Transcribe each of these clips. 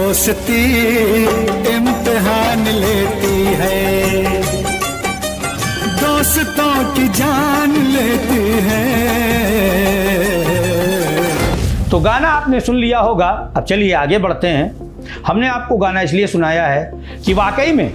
दोस्ती इम्तिहान लेती है, दोस्तों की जान लेती है। तो गाना आपने सुन लिया होगा। अब चलिए आगे बढ़ते हैं। हमने आपको गाना इसलिए सुनाया है कि वाकई में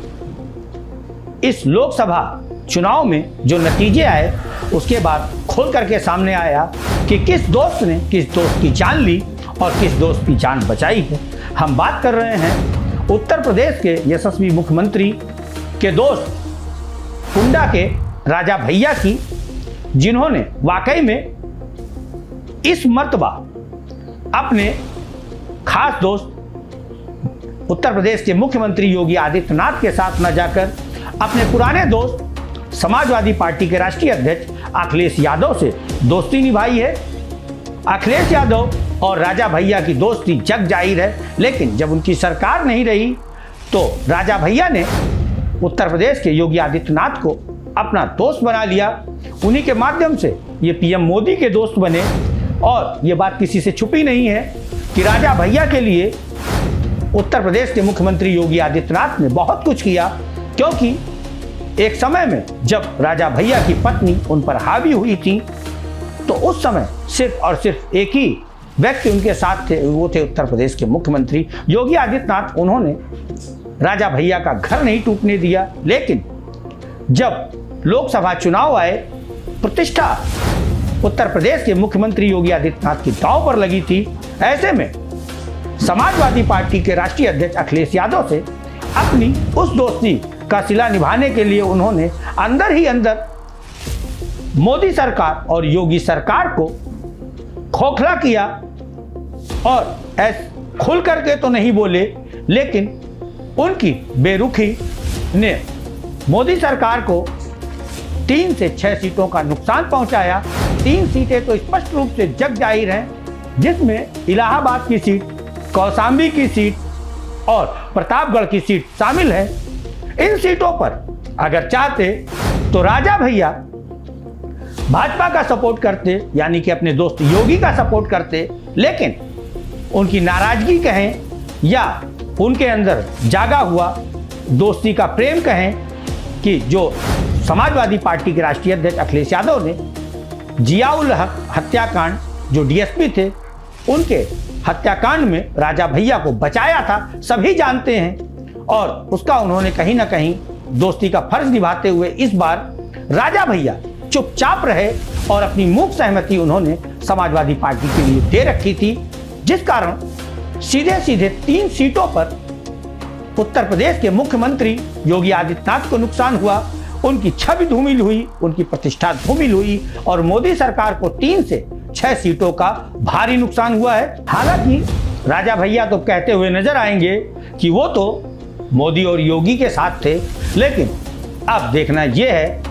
इस लोकसभा चुनाव में जो नतीजे आए उसके बाद खोल करके सामने आया कि किस दोस्त ने किस दोस्त की जान ली और किस दोस्त की जान बचाई है। हम बात कर रहे हैं उत्तर प्रदेश के यशस्वी मुख्यमंत्री के दोस्त कुंडा के राजा भैया की, जिन्होंने वाकई में इस मर्तबा अपने खास दोस्त उत्तर प्रदेश के मुख्यमंत्री योगी आदित्यनाथ के साथ न जाकर अपने पुराने दोस्त समाजवादी पार्टी के राष्ट्रीय अध्यक्ष अखिलेश यादव से दोस्ती निभाई है। अखिलेश यादव और राजा भैया की दोस्ती जग जाहिर है, लेकिन जब उनकी सरकार नहीं रही तो राजा भैया ने उत्तर प्रदेश के योगी आदित्यनाथ को अपना दोस्त बना लिया। उन्हीं के माध्यम से ये पीएम मोदी के दोस्त बने और ये बात किसी से छुपी नहीं है कि राजा भैया के लिए उत्तर प्रदेश के मुख्यमंत्री योगी आदित्यनाथ ने बहुत कुछ किया, क्योंकि एक समय में जब राजा भैया की पत्नी उन पर हावी हुई थी तो उस समय सिर्फ और सिर्फ एक ही व्यक्ति उनके साथ थे, वो थे उत्तर प्रदेश के मुख्यमंत्री योगी आदित्यनाथ। उन्होंने राजा भैया का घर नहीं टूटने दिया, लेकिन जब लोकसभा चुनाव आए, प्रतिष्ठा उत्तर प्रदेश के मुख्यमंत्री योगी आदित्यनाथ की दांव पर लगी थी। ऐसे में समाजवादी पार्टी के राष्ट्रीय अध्यक्ष अखिलेश यादव से अपनी उस दोस्ती का सिला निभाने के लिए उन्होंने अंदर ही अंदर मोदी सरकार और योगी सरकार को खोखला किया और खुल करके तो नहीं बोले, लेकिन उनकी बेरुखी ने मोदी सरकार को 3 से 6 सीटों का नुकसान पहुंचाया। 3 सीटें तो स्पष्ट रूप से जग जाहिर हैं, जिसमें इलाहाबाद की सीट, कौशाम्बी की सीट और प्रतापगढ़ की सीट शामिल है। इन सीटों पर अगर चाहते तो राजा भैया भाजपा का सपोर्ट करते, यानी कि अपने दोस्त योगी का सपोर्ट करते, लेकिन उनकी नाराजगी कहें या उनके अंदर जागा हुआ दोस्ती का प्रेम कहें कि जो समाजवादी पार्टी के राष्ट्रीय अध्यक्ष अखिलेश यादव ने जियाउल हक हत्याकांड, जो डीएसपी थे, उनके हत्याकांड में राजा भैया को बचाया था, सभी जानते हैं। और उसका उन्होंने कहीं ना कहीं दोस्ती का फर्ज निभाते हुए इस बार राजा भैया चुपचाप रहे और अपनी मूक सहमति उन्होंने समाजवादी पार्टी के लिए दे रखी थी, जिस कारण सीधे सीधे 3 सीटों पर उत्तर प्रदेश के मुख्यमंत्री योगी आदित्यनाथ को नुकसान हुआ। उनकी छवि धूमिल हुई, उनकी प्रतिष्ठा धूमिल हुई और मोदी सरकार को 3 से 6 सीटों का भारी नुकसान हुआ है। हालांकि राजा भैया तो कहते हुए नजर आएंगे कि वो तो मोदी और योगी के साथ थे, लेकिन अब देखना यह है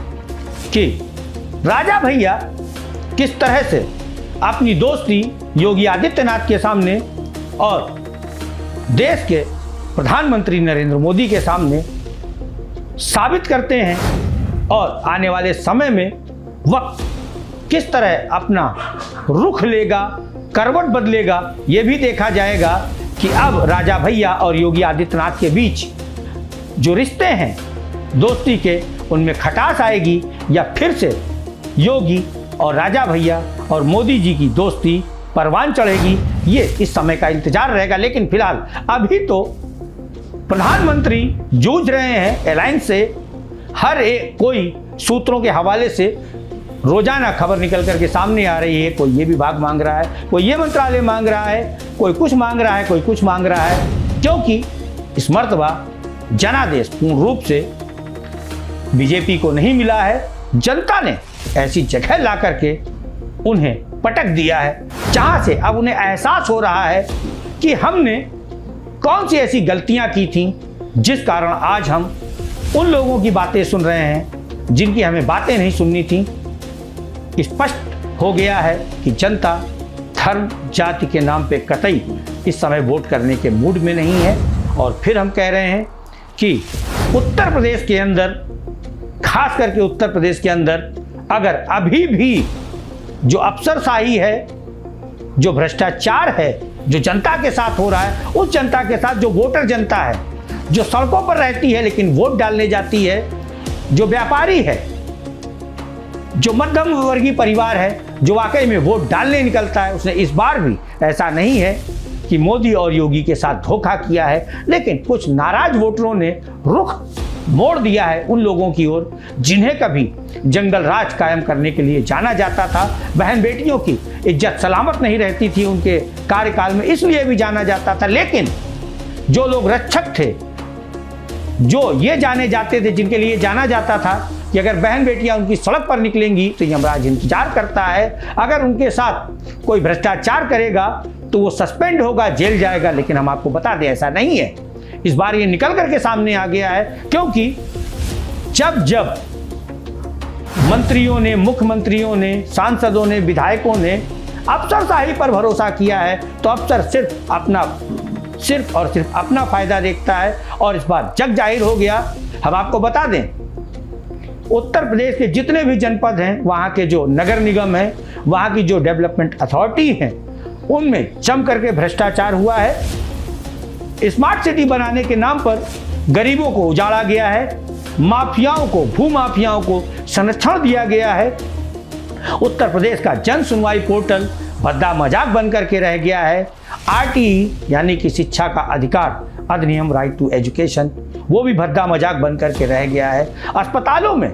कि राजा भैया किस तरह से अपनी दोस्ती योगी आदित्यनाथ के सामने और देश के प्रधानमंत्री नरेंद्र मोदी के सामने साबित करते हैं और आने वाले समय में वक्त किस तरह अपना रुख लेगा, करवट बदलेगा, ये भी देखा जाएगा कि अब राजा भैया और योगी आदित्यनाथ के बीच जो रिश्ते हैं दोस्ती के, उनमें खटास आएगी या फिर से योगी और राजा भैया और मोदी जी की दोस्ती परवान चढ़ेगी। ये इस समय का इंतजार रहेगा। लेकिन फिलहाल अभी तो प्रधानमंत्री जूझ रहे हैं अलायंस से। हर एक कोई सूत्रों के हवाले से रोजाना खबर निकल करके सामने आ रही है। कोई ये विभाग मांग रहा है, कोई ये मंत्रालय मांग रहा है, कोई कुछ मांग रहा है, कोई कुछ मांग रहा है, क्योंकि इस मर्तबा जनादेश पूर्ण रूप से बीजेपी को नहीं मिला है। जनता ने ऐसी जगह ला करके उन्हें पटक दिया है जहां से अब उन्हें एहसास हो रहा है कि हमने कौन सी ऐसी गलतियां की थी जिस कारण आज हम उन लोगों की बातें सुन रहे हैं जिनकी हमें बातें नहीं सुननी थी। स्पष्ट हो गया है कि जनता धर्म जाति के नाम पे कतई इस समय वोट करने के मूड में नहीं है। और फिर हम कह रहे हैं कि उत्तर प्रदेश के अंदर, खास करके उत्तर प्रदेश के अंदर अगर अभी भी जो अफसरशाही है, जो भ्रष्टाचार है, जो जनता के साथ हो रहा है, उस जनता के साथ जो वोटर जनता है, जो सड़कों पर रहती है लेकिन वोट डालने जाती है, जो व्यापारी है, जो मध्यम वर्गीय परिवार है, जो वाकई में वोट डालने निकलता है, उसने इस बार भी ऐसा नहीं है कि मोदी और योगी के साथ धोखा किया है, लेकिन कुछ नाराज वोटरों ने रुख मोड़ दिया है उन लोगों की ओर जिन्हें कभी जंगल राज कायम करने के लिए जाना जाता था। बहन बेटियों की इज्जत सलामत नहीं रहती थी उनके कार्यकाल में, इसलिए भी जाना जाता था। लेकिन जो लोग रक्षक थे, जो ये जाने जाते थे, जिनके लिए जाना जाता था कि अगर बहन बेटियां उनकी सड़क पर निकलेंगी तो यमराज इंतजार करता है, अगर उनके साथ कोई भ्रष्टाचार करेगा तो वो सस्पेंड होगा, जेल जाएगा। लेकिन हम आपको बता दें ऐसा नहीं है। इस बार ये निकल करके सामने आ गया है, क्योंकि जब मंत्रियों ने, मुख्यमंत्रियों ने, सांसदों ने, विधायकों ने अफसरशाही पर भरोसा किया है तो अफसर सिर्फ और सिर्फ अपना फायदा देखता है। और इस बार जग जाहिर हो गया। हम आपको बता दें, उत्तर प्रदेश के जितने भी जनपद हैं, वहाँ के जो नगर निगम हैं, वहाँ की जो डेवलपमेंट अथॉरिटी हैं, उनमें जम करके भ्रष्टाचार हुआ है। स्मार्ट सिटी बनाने के नाम पर गरीबों को उजाड़ा गया है, माफियाओं को, भूमाफियाओं को संरक्षण दिया गया है। उत्तर प्रदेश का जन सुनवाई पोर्टल भद्दा मजाक बन करके रह गया है। आरटीई यानी कि शिक्षा का अधिकार अधिनियम, राइट टू एजुकेशन, वो भी भद्दा मजाक बन करके रह गया है। अस्पतालों में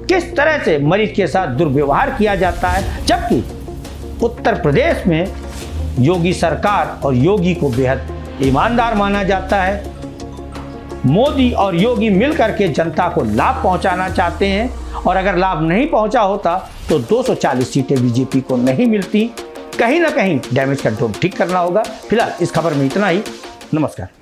किस तरह से मरीज के साथ दुर्व्यवहार किया जाता है, जबकि उत्तर प्रदेश में योगी सरकार और योगी को बेहद ईमानदार माना जाता है। मोदी और योगी मिलकर के जनता को लाभ पहुंचाना चाहते हैं, और अगर लाभ नहीं पहुंचा होता तो 240 सीटें बीजेपी को नहीं मिलती। कहीं ना कहीं डैमेज कंट्रोल ठीक करना होगा। फिलहाल इस खबर में इतना ही। नमस्कार।